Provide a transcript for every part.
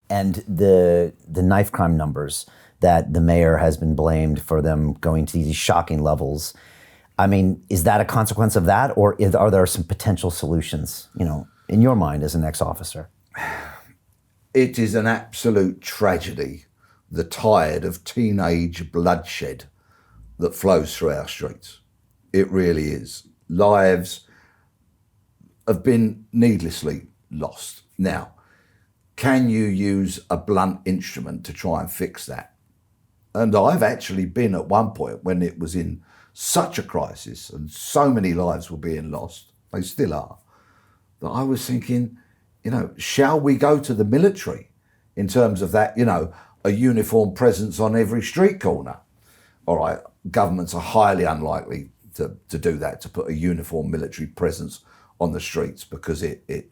And the knife crime numbers that the mayor has been blamed for them going to these shocking levels. I mean, is that a consequence of that, or are there some potential solutions, in your mind as an ex-officer? It is an absolute tragedy, the tide of teenage bloodshed that flows through our streets. It really is. Lives have been needlessly lost. Now, can you use a blunt instrument to try and fix that? And I've actually been at one point when it was in such a crisis and so many lives were being lost, they still are, that I was thinking, shall we go to the military in terms of that, a uniform presence on every street corner? All right, governments are highly unlikely to do that, to put a uniform military presence on the streets, because it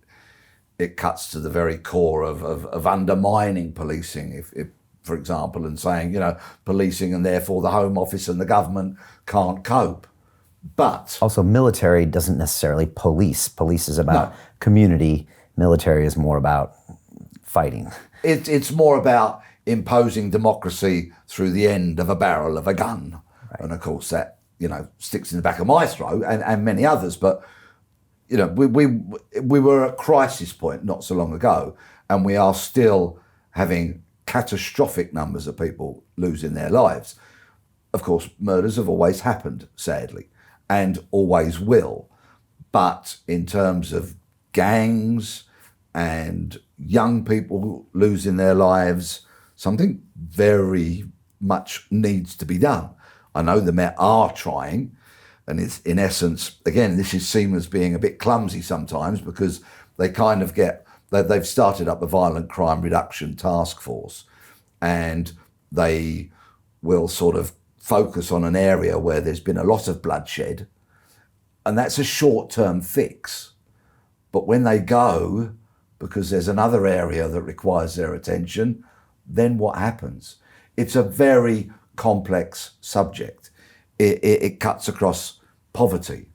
cuts to the very core of undermining policing, if for example, and saying, policing and therefore the Home Office and the government can't cope. But also, military doesn't necessarily police. Police is about community. Military is more about fighting. It's more about imposing democracy through the end of a barrel of a gun. Right. And of course that, sticks in the back of my throat and many others. But, we were at crisis point not so long ago, and we are still having catastrophic numbers of people losing their lives. Of course, murders have always happened, sadly, and always will. But in terms of gangs and young people losing their lives, something very much needs to be done. I know the Met are trying, and it's, in essence, again, this is seen as being a bit clumsy sometimes, because they kind of they've started up a violent crime reduction task force, and they will sort of focus on an area where there's been a lot of bloodshed, and that's a short-term fix. But when they go, because there's another area that requires their attention, then what happens? It's a very complex subject. It cuts across poverty,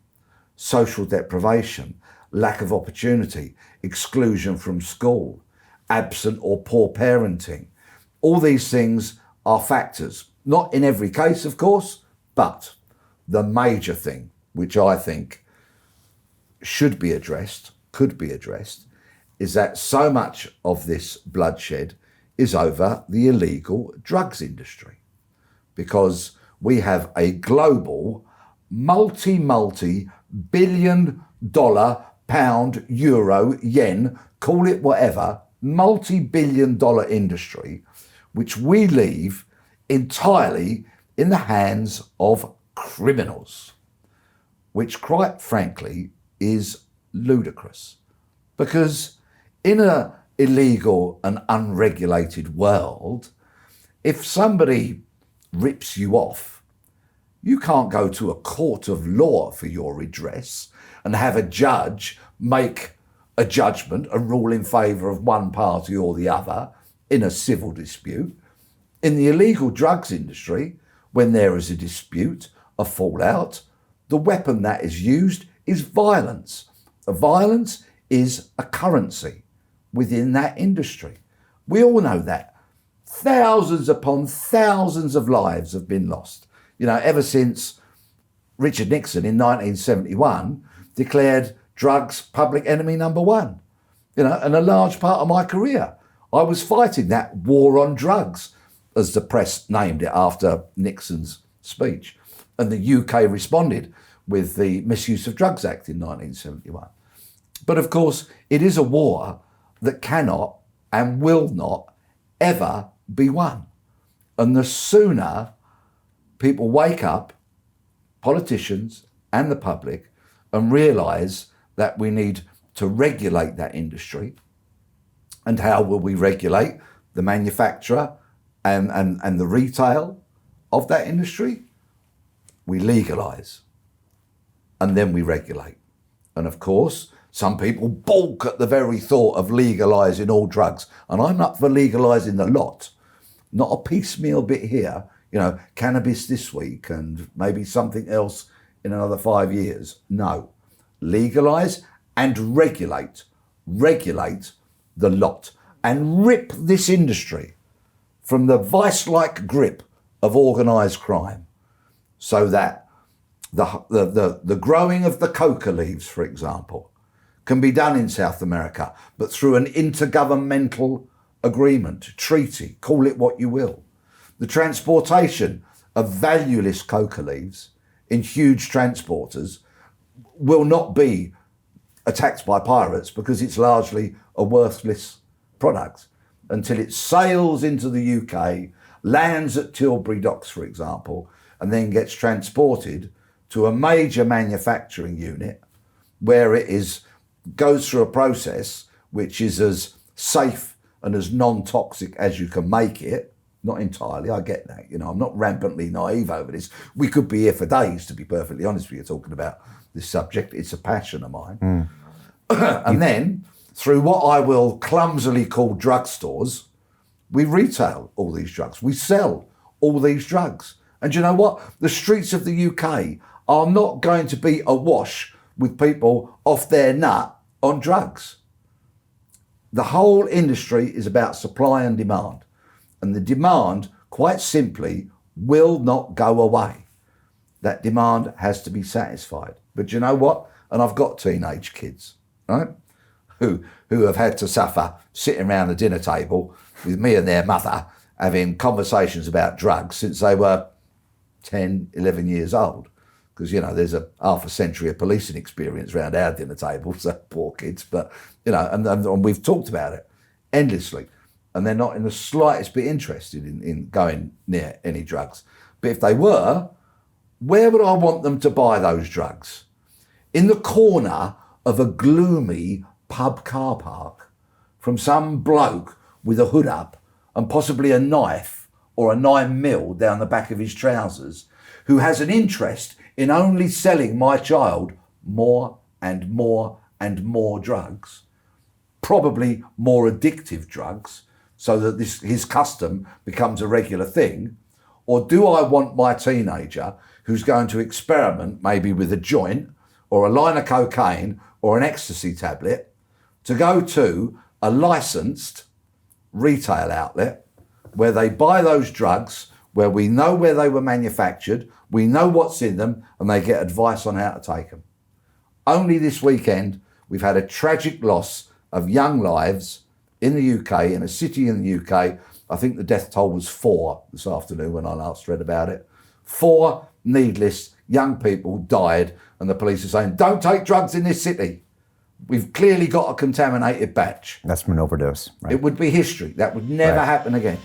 social deprivation, lack of opportunity, exclusion from school, absent or poor parenting. All these things are factors, not in every case, of course, but the major thing, which I think should be addressed, could be addressed, is that so much of this bloodshed is over the illegal drugs industry, because we have a global multi-billion dollar, pound, euro, yen, call it whatever, multi-billion dollar industry, which we leave entirely in the hands of criminals, which quite frankly is ludicrous. Because in an illegal and unregulated world, if somebody rips you off, you can't go to a court of law for your redress and have a judge make a judgment and rule in favour of one party or the other in a civil dispute. In the illegal drugs industry, when there is a dispute, a fallout, the weapon that is used is violence. Violence is a currency within that industry. We all know that. Thousands upon thousands of lives have been lost. Ever since Richard Nixon in 1971 declared drugs public enemy number one. And a large part of my career, I was fighting that war on drugs, as the press named it after Nixon's speech. And the UK responded with the Misuse of Drugs Act in 1971. But of course, it is a war that cannot and will not ever be won. And the sooner people wake up, politicians and the public, and realise that we need to regulate that industry. And how will we regulate the manufacturer and the retail of that industry? We legalise, and then we regulate. And of course, some people balk at the very thought of legalising all drugs. And I'm up for legalising the lot, not a piecemeal bit here, cannabis this week and maybe something else in another 5 years. No, legalise and regulate the lot. and rip this industry from the vice-like grip of organised crime, so that the growing of the coca leaves, for example, can be done in South America, but through an intergovernmental agreement, treaty, call it what you will. The transportation of valueless coca leaves in huge transporters will not be attacked by pirates because it's largely a worthless product until it sails into the UK, lands at Tilbury Docks, for example, and then gets transported to a major manufacturing unit where goes through a process which is as safe and as non-toxic as you can make it. Not entirely, I get that. I'm not rampantly naive over this. We could be here for days, to be perfectly honest with you, talking about this subject. It's a passion of mine. And then, through what I will clumsily call drugstores, we retail all these drugs. We sell all these drugs. And you know what? The streets of the UK are not going to be awash with people off their nut on drugs. The whole industry is about supply and demand. And the demand, quite simply, will not go away. That demand has to be satisfied. But you know what? And I've got teenage kids, right? Who have had to suffer sitting around the dinner table with me and their mother having conversations about drugs since they were 10, 11 years old. Because, there's a half a century of policing experience around our dinner tables, so poor kids. But, and we've talked about it endlessly. And they're not in the slightest bit interested in going near any drugs. But if they were, where would I want them to buy those drugs? In the corner of a gloomy pub car park from some bloke with a hood up and possibly a knife or a 9mm down the back of his trousers, who has an interest in only selling my child more and more and more drugs, probably more addictive drugs, so that his custom becomes a regular thing? Or do I want my teenager who's going to experiment maybe with a joint or a line of cocaine or an ecstasy tablet to go to a licensed retail outlet where they buy those drugs, where we know where they were manufactured, we know what's in them, and they get advice on how to take them? Only this weekend, we've had a tragic loss of young lives in the UK, in a city in the UK. I think the death toll was 4 this afternoon when I last read about it. 4 needless young people died, and the police are saying, don't take drugs in this city. We've clearly got a contaminated batch. That's from an overdose, right? It would be history. That would never happen again.